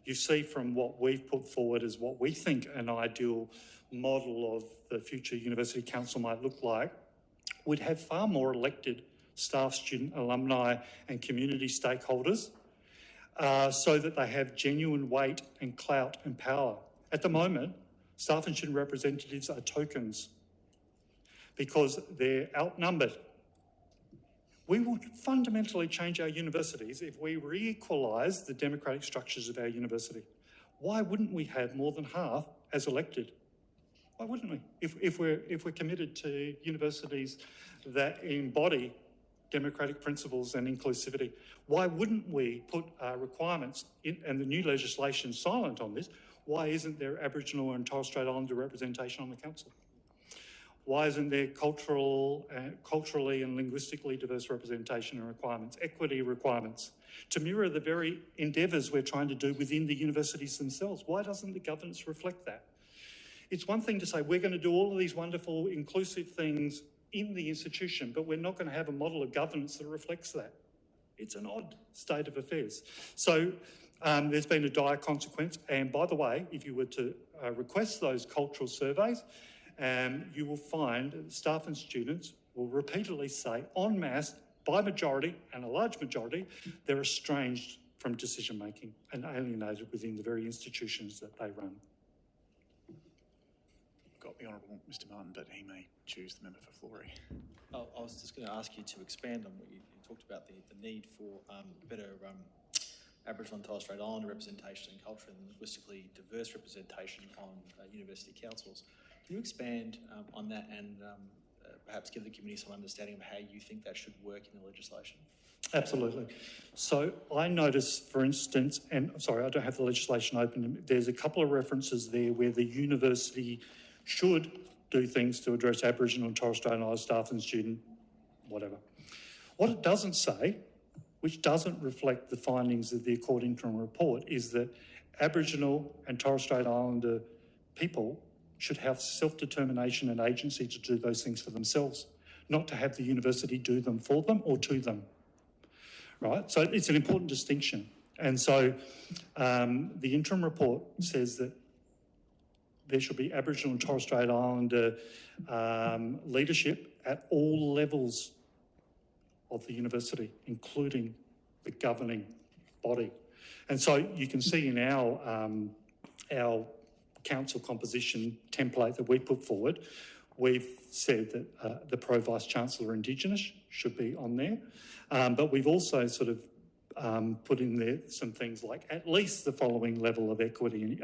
you see from what we've put forward as what we think an ideal model of the future university council might look like, would have far more elected staff, student, alumni and community stakeholders so that they have genuine weight and clout and power. At the moment, staff and student representatives are tokens because they're outnumbered. We will fundamentally change our universities if we re-equalise the democratic structures of our university. Why wouldn't we have more than half as elected? Why wouldn't we? If we're committed to universities that embody democratic principles and inclusivity, why wouldn't we put requirements in, and the new legislation silent on this? Why isn't there Aboriginal and Torres Strait Islander representation on the council? Why isn't there culturally and linguistically diverse representation and requirements, equity requirements, to mirror the very endeavours we're trying to do within the universities themselves? Why doesn't the governance reflect that? It's one thing to say we're going to do all of these wonderful inclusive things in the institution, but we're not going to have a model of governance that reflects that. It's an odd state of affairs. So there's been a dire consequence. And by the way, if you were to request those cultural surveys, you will find that staff and students will repeatedly say, en masse, by majority and a large majority, they're estranged from decision making and alienated within the very institutions that they run. got the Honourable Mr Martin, but he may choose the member for Flory. Oh, I was just going to ask you to expand on what you talked about, the need for better Aboriginal and Torres Strait Islander representation and culturally and linguistically diverse representation on university councils. Can you expand on that and perhaps give the committee some understanding of how you think that should work in the legislation? Absolutely. So I noticed, for instance, and sorry, I don't have the legislation open, there's a couple of references there where the university should do things to address Aboriginal and Torres Strait Islander staff and student, whatever. What it doesn't say, which doesn't reflect the findings of the Accord Interim Report, is that Aboriginal and Torres Strait Islander people should have self-determination and agency to do those things for themselves, not to have the university do them for them or to them. Right? So it's an important distinction. And so the interim report says that there should be Aboriginal and Torres Strait Islander leadership at all levels of the university, including the governing body. And so you can see in our council composition template that we put forward, we've said that the Pro-Vice-Chancellor Indigenous should be on there. But we've also sort of put in there some things like at least the following level of equity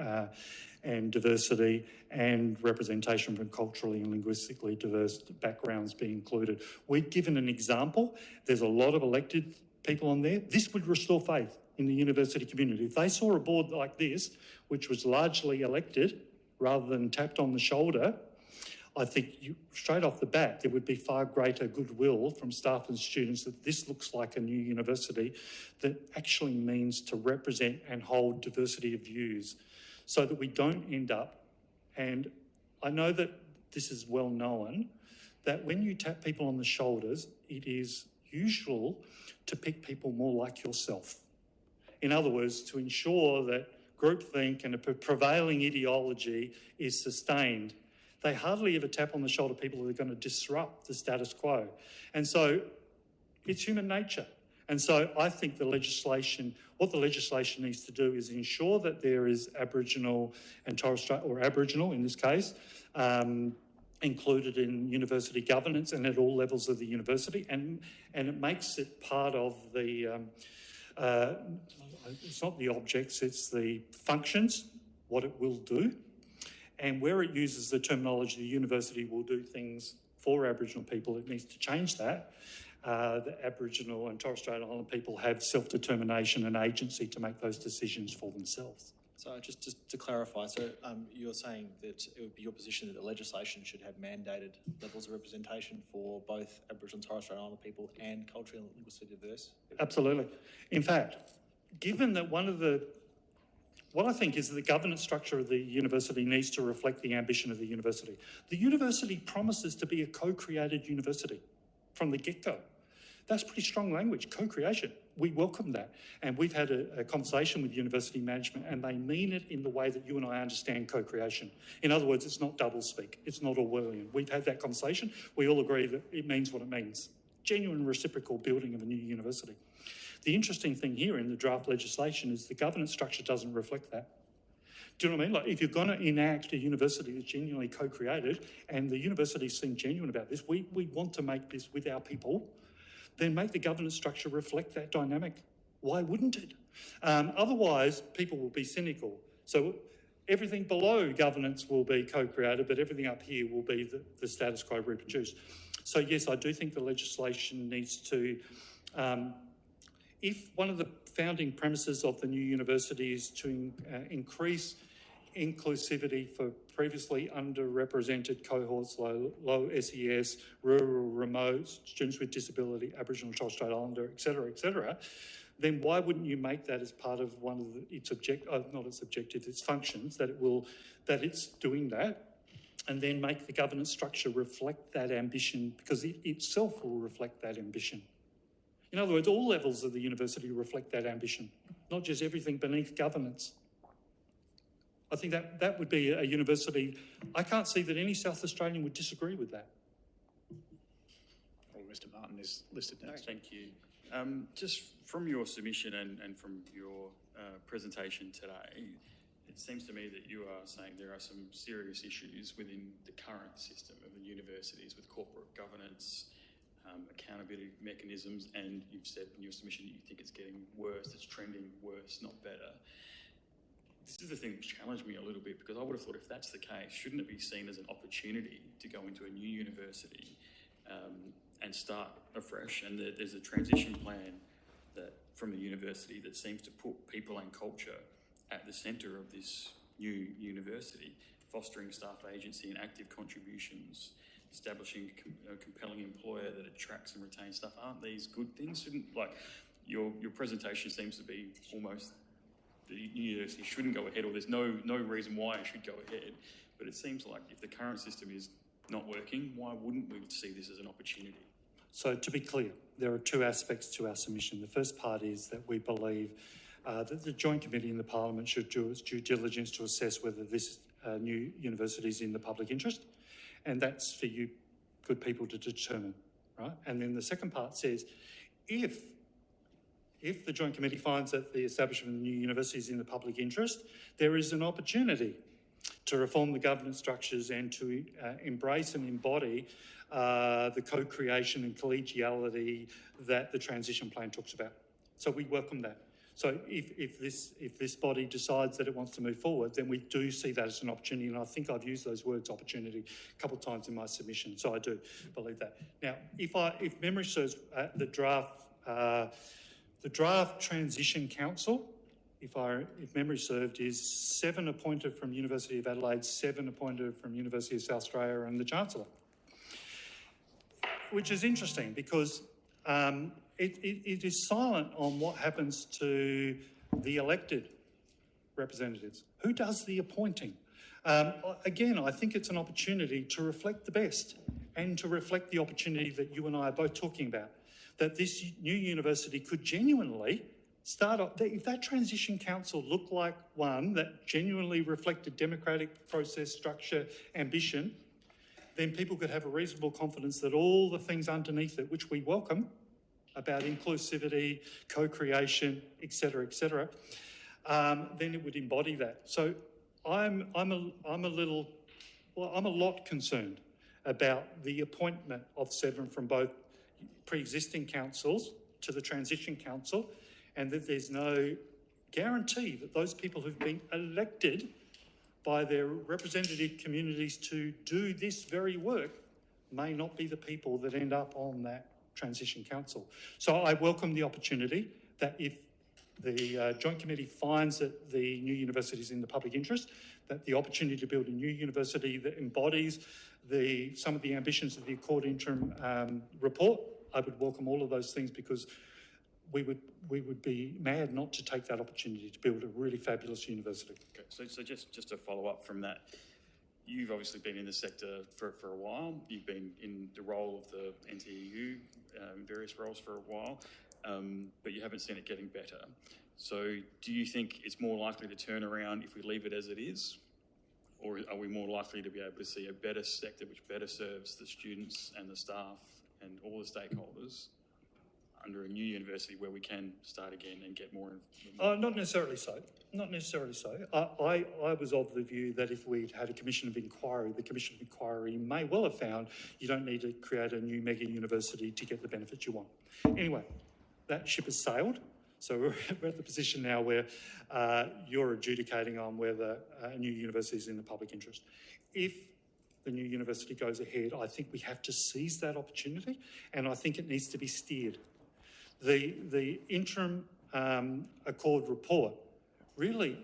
and diversity and representation from culturally and linguistically diverse backgrounds be included. We've given an example. There's a lot of elected people on there. This would restore faith in the university community. If they saw a board like this, which was largely elected rather than tapped on the shoulder, I think straight off the bat, there would be far greater goodwill from staff and students that this looks like a new university that actually means to represent and hold diversity of views so that we don't end up, and I know that this is well known, that when you tap people on the shoulders, it is usual to pick people more like yourself. In other words, to ensure that groupthink and a prevailing ideology is sustained. They hardly ever tap on the shoulder people who are going to disrupt the status quo. And so it's human nature. And so I think what the legislation needs to do is ensure that there is Aboriginal and Torres Strait, or Aboriginal in this case, included in university governance and at all levels of the university. And it makes it part of the, it's not the objects, it's the functions, what it will do. And where it uses the terminology, the university will do things for Aboriginal people, it needs to change that. The Aboriginal and Torres Strait Islander people have self-determination and agency to make those decisions for themselves. So just to clarify, so you're saying that it would be your position that the legislation should have mandated levels of representation for both Aboriginal and Torres Strait Islander people and culturally and linguistically diverse? Absolutely. In fact, given that what I think is that the governance structure of the university needs to reflect the ambition of the university. The university promises to be a co-created university from the get-go. That's pretty strong language, co-creation. We welcome that. And we've had a conversation with university management and they mean it in the way that you and I understand co-creation. In other words, it's not doublespeak. It's not Orwellian. We've had that conversation. We all agree that it means what it means. Genuine reciprocal building of a new university. The interesting thing here in the draft legislation is the governance structure doesn't reflect that. Do you know what I mean? Like if you're going to enact a university that's genuinely co-created and the university seem genuine about this, we want to make this with our people, then make the governance structure reflect that dynamic. Why wouldn't it? Otherwise, people will be cynical. So everything below governance will be co-created, but everything up here will be the status quo reproduced. So yes, I do think the legislation needs to, if one of the founding premises of the new university is to increase inclusivity for previously underrepresented cohorts, low SES, rural, remote, students with disability, Aboriginal and Torres Strait Islander, et cetera, then why wouldn't you make that as part of one of its functions, that it's doing that, and then make the governance structure reflect that ambition, because it itself will reflect that ambition. In other words, all levels of the university reflect that ambition, not just everything beneath governance. I think that would be a university. I can't see that any South Australian would disagree with that. Well, Mr Martin is listed next. Thank you. Just from your submission and from your presentation today, it seems to me that you are saying there are some serious issues within the current system of the universities with corporate governance, accountability mechanisms, and you've said in your submission that you think it's getting worse, it's trending worse, not better. This is the thing that challenged me a little bit, because I would have thought if that's the case, shouldn't it be seen as an opportunity to go into a new university and start afresh? And there's a transition plan that from the university that seems to put people and culture at the centre of this new university, fostering staff agency and active contributions, establishing a compelling employer that attracts and retains staff. Aren't these good things? Shouldn't, like, your presentation seems to be almost the university shouldn't go ahead, or there's no reason why it should go ahead. But it seems like if the current system is not working, why wouldn't we see this as an opportunity? So to be clear, there are two aspects to our submission. The first part is that we believe that the Joint Committee in the Parliament should do its due diligence to assess whether this new university is in the public interest, and that's for you good people to determine, right? And then the second part says, if the Joint Committee finds that the establishment of the new university is in the public interest, there is an opportunity to reform the governance structures and to embrace and embody the co-creation and collegiality that the transition plan talks about. So we welcome that. So if this body decides that it wants to move forward, then we do see that as an opportunity, and I think I've used those words opportunity a couple of times in my submission, so I do believe that. Now, if memory serves, the draft transition council, if memory served, is 7 appointed from University of Adelaide, 7 appointed from University of South Australia and the Chancellor, which is interesting because it is silent on what happens to the elected representatives. Who does the appointing? Again, I think it's an opportunity to reflect the best and to reflect the opportunity that you and I are both talking about, that this new university could genuinely start off, if that transition council looked like one that genuinely reflected democratic process, structure, ambition, then people could have a reasonable confidence that all the things underneath it, which we welcome, about inclusivity, co-creation, et cetera, then it would embody that. So I'm a lot concerned about the appointment of 7 from both pre-existing councils to the transition council, and that there's no guarantee that those people who've been elected by their representative communities to do this very work may not be the people that end up on that transition council. So I welcome the opportunity that if the Joint Committee finds that the new university is in the public interest, that the opportunity to build a new university that embodies some of the ambitions of the Accord interim report, I would welcome all of those things, because we would be mad not to take that opportunity to build a really fabulous university. Okay, so just to follow up from that, you've obviously been in the sector for a while. You've been in the role of the NTEU, various roles for a while, but you haven't seen it getting better. So do you think it's more likely to turn around if we leave it as it is? Or are we more likely to be able to see a better sector which better serves the students and the staff and all the stakeholders under a new university where we can start again and get more? Not necessarily so. Not necessarily so. I was of the view that if we'd had a commission of inquiry, the commission of inquiry may well have found you don't need to create a new mega university to get the benefits you want. Anyway, that ship has sailed. So we're at the position now where you're adjudicating on whether a new university is in the public interest. If the new university goes ahead, I think we have to seize that opportunity, and I think it needs to be steered. The interim Accord report, really,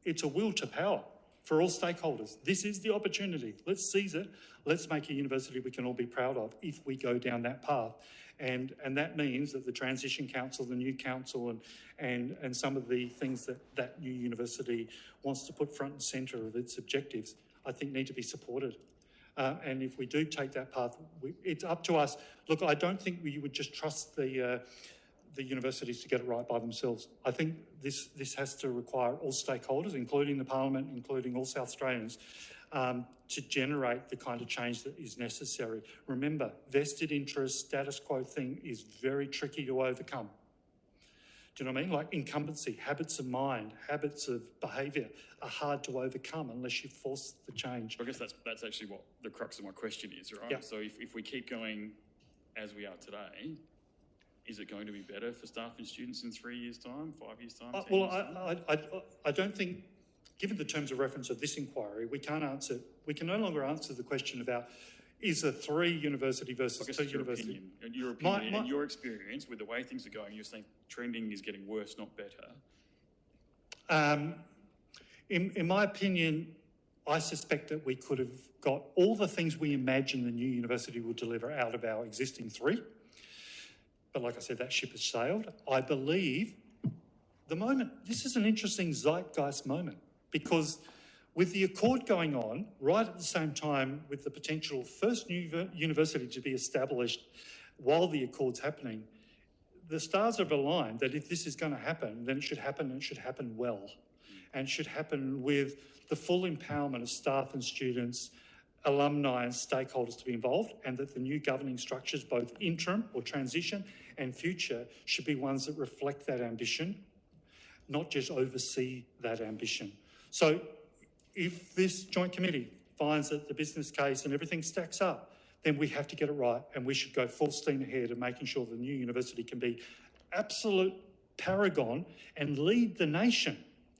it's a will to power for all stakeholders. This is the opportunity. Let's seize it. Let's make a university we can all be proud of if we go down that path. And that means that the transition council, the new council, and some of the things that new university wants to put front and centre of its objectives, I think need to be supported. And if we do take that path, it's up to us. Look, I don't think we would just trust the universities to get it right by themselves. I think this has to require all stakeholders, including the Parliament, including all South Australians, to generate the kind of change that is necessary. Remember, vested interest, status quo thing is very tricky to overcome. Do you know what I mean? Like incumbency, habits of mind, habits of behaviour are hard to overcome unless you force the change. I guess that's actually what the crux of my question is, right? Yeah. So if we keep going as we are today, is it going to be better for staff and students in 3 years' time, 5 years' time, 10 years' time? I don't think, given the terms of reference of this inquiry, we can no longer answer the question about is a 3 university versus I guess 2 it's your university. opinion, and your opinion and your experience with the way things are going, you're saying trending is getting worse, not better. In my opinion, I suspect that we could have got all the things we imagine the new university will deliver out of our existing 3. But like I said, that ship has sailed. I believe this is an interesting zeitgeist moment, because with the accord going on, right at the same time with the potential first new university to be established while the accord's happening, the stars have aligned that if this is going to happen, then it should happen, and it should happen well. And it should happen with the full empowerment of staff and students, alumni and stakeholders to be involved, and that the new governing structures, both interim or transition and future, should be ones that reflect that ambition, not just oversee that ambition. So if this joint committee finds that the business case and everything stacks up, then we have to get it right, and we should go full steam ahead of making sure the new university can be absolute paragon and lead the nation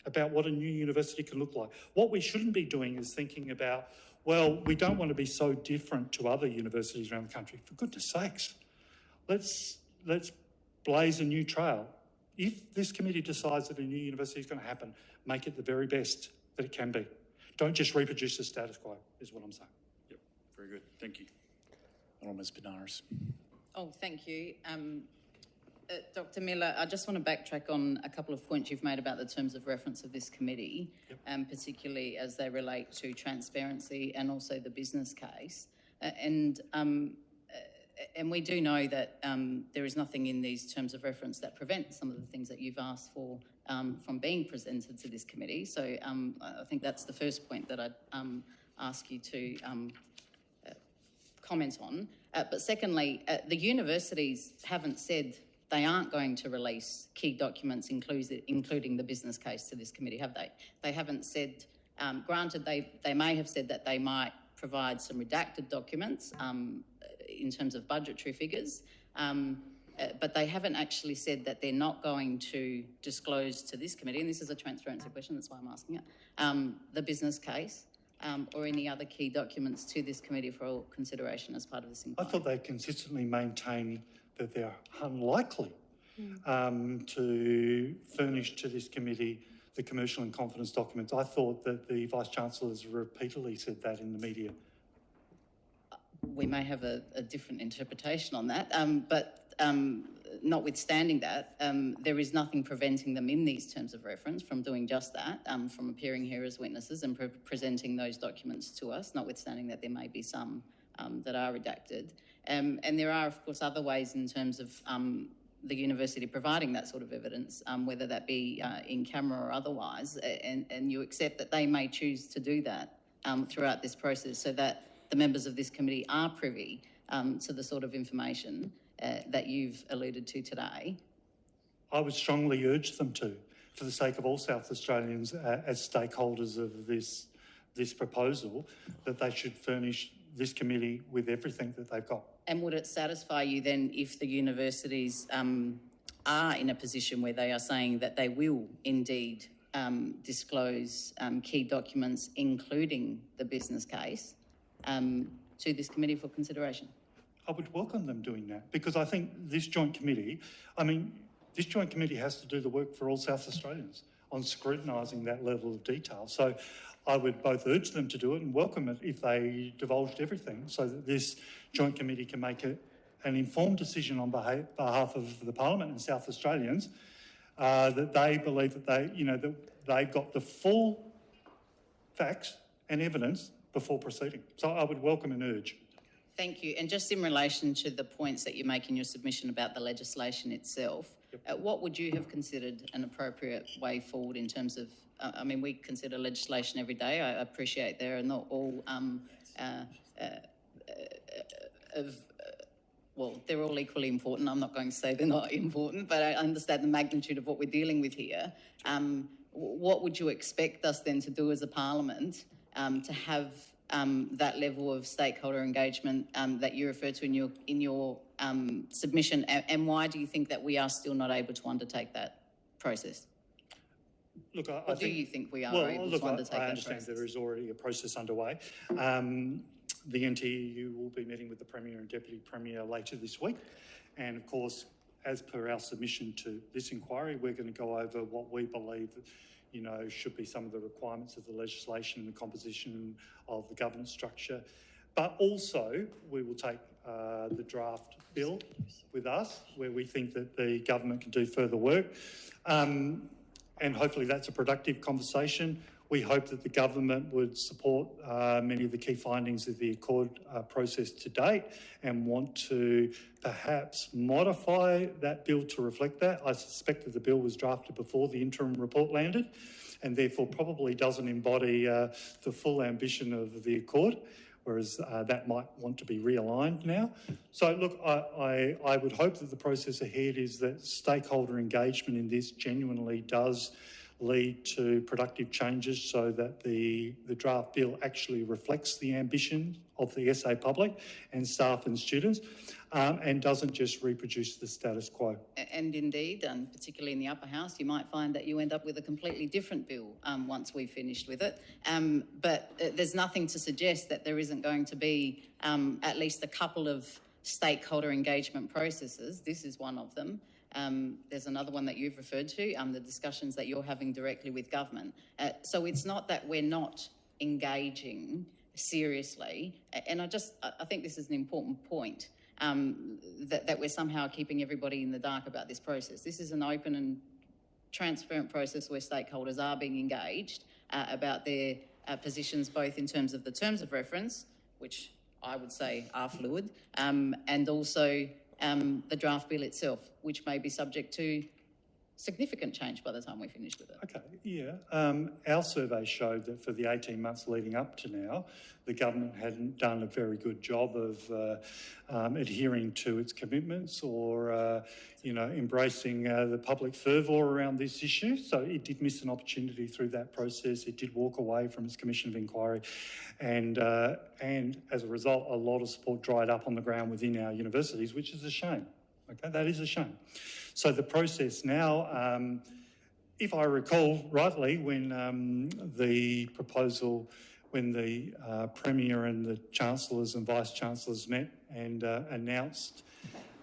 about what a new university can look like. What we shouldn't be doing is thinking about, well, we don't want to be so different to other universities around the country. For goodness sakes, let's blaze a new trail. If this committee decides that a new university is going to happen, make it the very best that it can be. Don't just reproduce the status quo, is what I'm saying. Yep, very good. Thank you. Honourable Ms Benares. Oh, thank you. Dr. Miller, I just want to backtrack on a couple of points you've made about the terms of reference of this committee, particularly as they relate to transparency and also the business case. And we do know that there is nothing in these terms of reference that prevents some of the things that you've asked for from being presented to this committee. So I think that's the first point that I'd ask you to comment on. But secondly, the universities haven't said they aren't going to release key documents, including the business case, to this committee, have they? They haven't said, granted, they may have said that they might provide some redacted documents in terms of budgetary figures, but they haven't actually said that they're not going to disclose to this committee, and this is a transparency question, that's why I'm asking it, the business case or any other key documents to this committee for consideration as part of this inquiry. I thought they consistently maintain that they're unlikely to furnish to this committee the commercial and confidence documents. I thought that the Vice-Chancellors repeatedly said that in the media. We may have a different interpretation on that, but notwithstanding that, there is nothing preventing them in these terms of reference from doing just that, from appearing here as witnesses and presenting those documents to us, notwithstanding that there may be some that are redacted. And there are, of course, other ways in terms of the university providing that sort of evidence, whether that be in camera or otherwise, and you accept that they may choose to do that throughout this process so that the members of this committee are privy to the sort of information that you've alluded to today. I would strongly urge them to, for the sake of all South Australians as stakeholders of this proposal, that they should furnish this committee with everything that they've got. And would it satisfy you then if the universities are in a position where they are saying that they will indeed disclose key documents, including the business case, to this committee for consideration? I would welcome them doing that, because I think this joint committee has to do the work for all South Australians on scrutinising that level of detail. So I would both urge them to do it and welcome it if they divulged everything, so that this joint committee can make an informed decision on behalf of the Parliament and South Australians, that they believe that that they've got the full facts and evidence before proceeding. So I would welcome and urge. Thank you. And just in relation to the points that you make in your submission about the legislation itself, what would you have considered an appropriate way forward in terms of, I mean, we consider legislation every day. I appreciate well, they're all equally important. I'm not going to say they're not important, but I understand the magnitude of what we're dealing with here. What would you expect us then to do as a parliament to have that level of stakeholder engagement that you refer to in your submission, and why do you think that we are still not able to undertake that process? Look, Or do you think we are able to undertake I that understand process? there is already a process underway. The NTEU will be meeting with the Premier and Deputy Premier later this week. And of course, as per our submission to this inquiry, we're going to go over what we believe, should be some of the requirements of the legislation and the composition of the governance structure. But also, we will take the draft bill with us, where we think that the government can do further work. And hopefully that's a productive conversation. We hope that the government would support many of the key findings of the Accord process to date and want to perhaps modify that bill to reflect that. I suspect that the bill was drafted before the interim report landed and therefore probably doesn't embody the full ambition of the Accord, whereas that might want to be realigned now. So look, I would hope that the process ahead is that stakeholder engagement in this genuinely does lead to productive changes so that the draft bill actually reflects the ambition of the SA public and staff and students and doesn't just reproduce the status quo. And indeed, and particularly in the upper house, you might find that you end up with a completely different bill once we've finished with it. But there's nothing to suggest that there isn't going to be at least a couple of stakeholder engagement processes. This is one of them. There's another one that you've referred to, the discussions that you're having directly with government. So it's not that we're not engaging seriously, and I think this is an important point, that we're somehow keeping everybody in the dark about this process. This is an open and transparent process where stakeholders are being engaged about their positions, both in terms of the terms of reference, which I would say are fluid, and also the draft bill itself, which may be subject to significant change by the time we finish with it. Okay, yeah. Our survey showed that for the 18 months leading up to now, the government hadn't done a very good job of adhering to its commitments or, embracing the public fervour around this issue. So it did miss an opportunity through that process. It did walk away from its commission of inquiry. And as a result, a lot of support dried up on the ground within our universities, which is a shame. Okay, that is a shame. So the process now, if I recall rightly, when the Premier and the Chancellors and Vice-Chancellors met and announced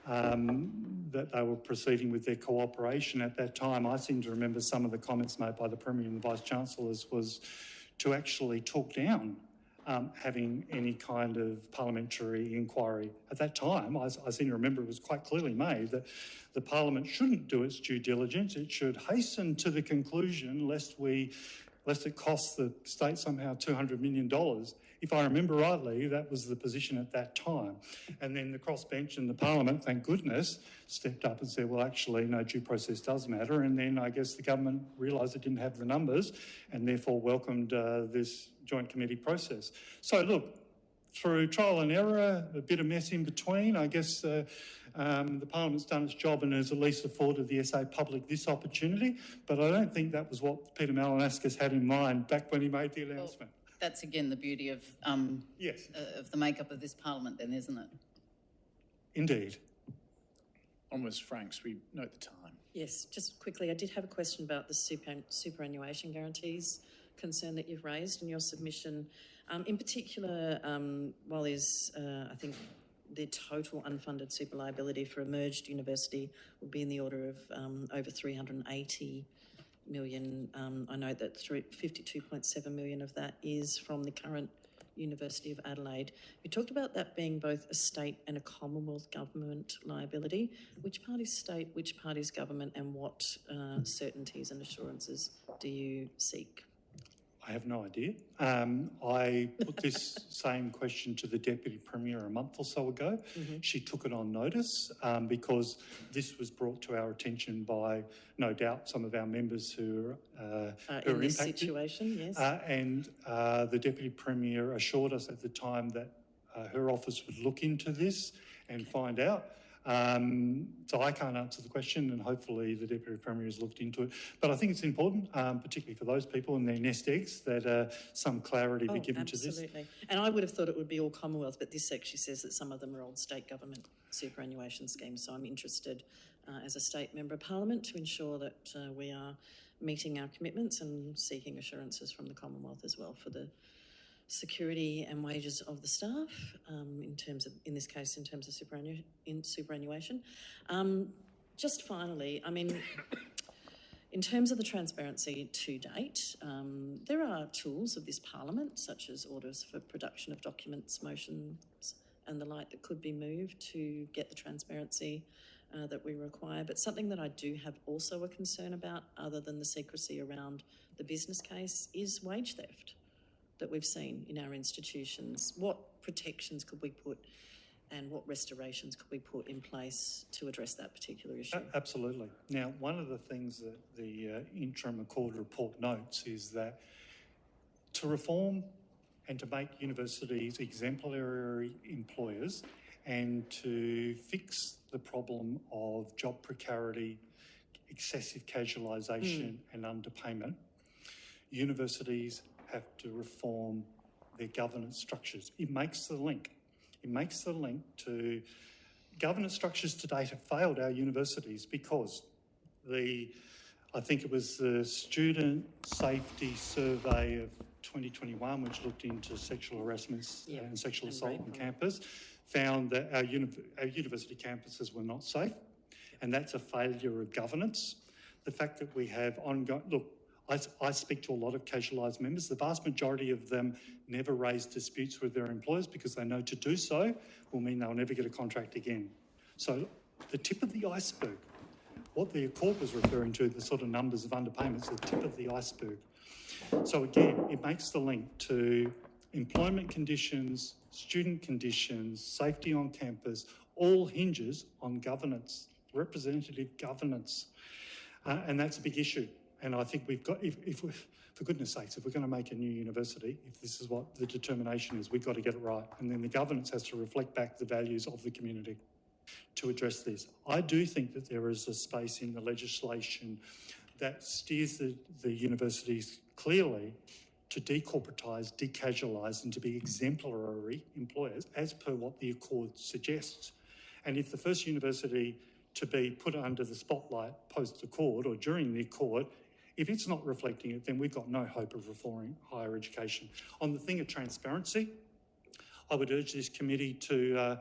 that they were proceeding with their cooperation at that time, I seem to remember some of the comments made by the Premier and the Vice-Chancellors was to actually talk down having any kind of parliamentary inquiry. At that time, I seem to remember it was quite clearly made that the Parliament shouldn't do its due diligence. It should hasten to the conclusion lest it costs the state somehow $200 million. If I remember rightly, that was the position at that time. And then the crossbench and the Parliament, thank goodness, stepped up and said, well, actually, no, due process does matter. And then I guess the government realised it didn't have the numbers and therefore welcomed this joint committee process. So look, through trial and error, a bit of mess in between, I guess the Parliament's done its job and has at least afforded the SA public this opportunity, but I don't think that was what Peter Malinauskas had in mind back when he made the announcement. Well, that's again the beauty of yes, of the makeup of this Parliament then, isn't it? Indeed. Almost Franks, we note the time. Yes, just quickly, I did have a question about the superannuation guarantees concern that you've raised in your submission. In particular, while there's, I think, the total unfunded super liability for a merged university would be in the order of over 380 million. I know that 52.7 million of that is from the current University of Adelaide. You talked about that being both a state and a Commonwealth government liability. Which part is state, which part is government, and what certainties and assurances do you seek? I have no idea. I put this same question to the Deputy Premier a month or so ago. Mm-hmm. She took it on notice because this was brought to our attention by, no doubt, some of our members who are in this impacted. Situation, yes. And the Deputy Premier assured us at the time that her office would look into this and find out. So I can't answer the question, and hopefully the Deputy Premier has looked into it. But I think it's important, particularly for those people and their nest eggs, that some clarity be given to this. Absolutely. And I would have thought it would be all Commonwealth, but this actually says that some of them are old state government superannuation schemes. So I'm interested as a state member of Parliament to ensure that we are meeting our commitments and seeking assurances from the Commonwealth as well for the security and wages of the staff, in terms of, in this case, in terms of superannuation. Just finally, I mean, in terms of the transparency to date, there are tools of this Parliament, such as orders for production of documents, motions and the like, that could be moved to get the transparency that we require. But something that I do have also a concern about, other than the secrecy around the business case, is wage theft that we've seen in our institutions. What protections could we put and what restorations could we put in place to address that particular issue? Absolutely. Now, one of the things that the interim Accord report notes is that to reform and to make universities exemplary employers and to fix the problem of job precarity, excessive casualisation and underpayment, universities have to reform their governance structures. It makes the link. It makes the link to governance structures to date have failed our universities because I think it was the Student Safety Survey of 2021, which looked into sexual harassments and sexual assault on campus, found that our university campuses were not safe, and that's a failure of governance. The fact that we have ongoing... Look, I speak to a lot of casualised members. The vast majority of them never raise disputes with their employers because they know to do so will mean they'll never get a contract again. So the tip of the iceberg, what the Accord was referring to, the sort of numbers of underpayments, the tip of the iceberg. So again, it makes the link to employment conditions, student conditions, safety on campus, all hinges on governance, representative governance. And that's a big issue. And I think we've got, for goodness sakes, if we're going to make a new university, if this is what the determination is, we've got to get it right. And then the governance has to reflect back the values of the community to address this. I do think that there is a space in the legislation that steers the universities clearly to decorporatise, decasualise and to be exemplary employers as per what the Accord suggests. And if the first university to be put under the spotlight post-Accord or during the Accord, if it's not reflecting it, then we've got no hope of reforming higher education. On the thing of transparency, I would urge this committee to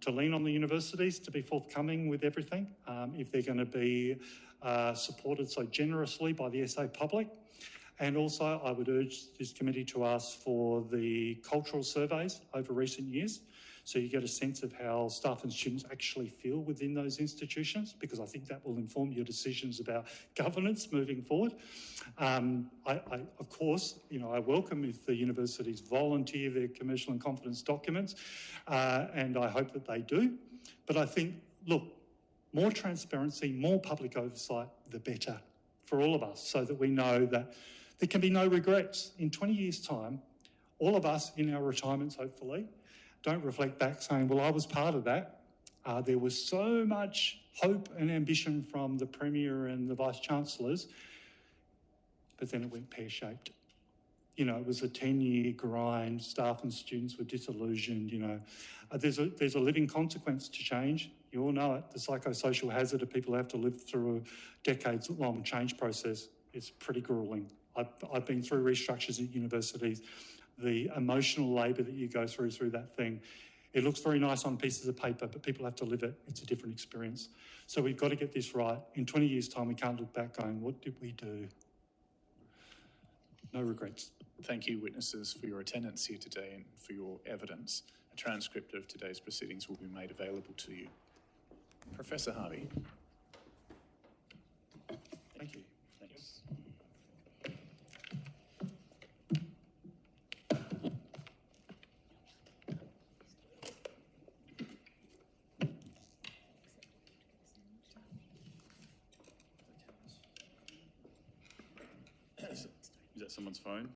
lean on the universities to be forthcoming with everything if they're going to be supported so generously by the SA public. And also, I would urge this committee to ask for the cultural surveys over recent years, so you get a sense of how staff and students actually feel within those institutions, because I think that will inform your decisions about governance moving forward. Of course, I welcome if the universities volunteer their commercial and confidence documents, and I hope that they do. But I think, look, more transparency, more public oversight, the better for all of us, so that we know that there can be no regrets. In 20 years' time, all of us in our retirements, hopefully, don't reflect back saying, well, I was part of that. There was so much hope and ambition from the Premier and the Vice-Chancellors, but then it went pear-shaped. It was a 10-year grind. Staff and students were disillusioned, There's a living consequence to change. You all know it. The psychosocial hazard of people who have to live through a decades-long change process is pretty gruelling. I've been through restructures at universities. The emotional labour that you go through that thing, it looks very nice on pieces of paper, but people have to live it. It's a different experience. So we've got to get this right. In 20 years' time, we can't look back going, what did we do? No regrets. Thank you, witnesses, for your attendance here today and for your evidence. A transcript of today's proceedings will be made available to you. Professor Harvey. Thank you. Thanks. Is that someone's phone?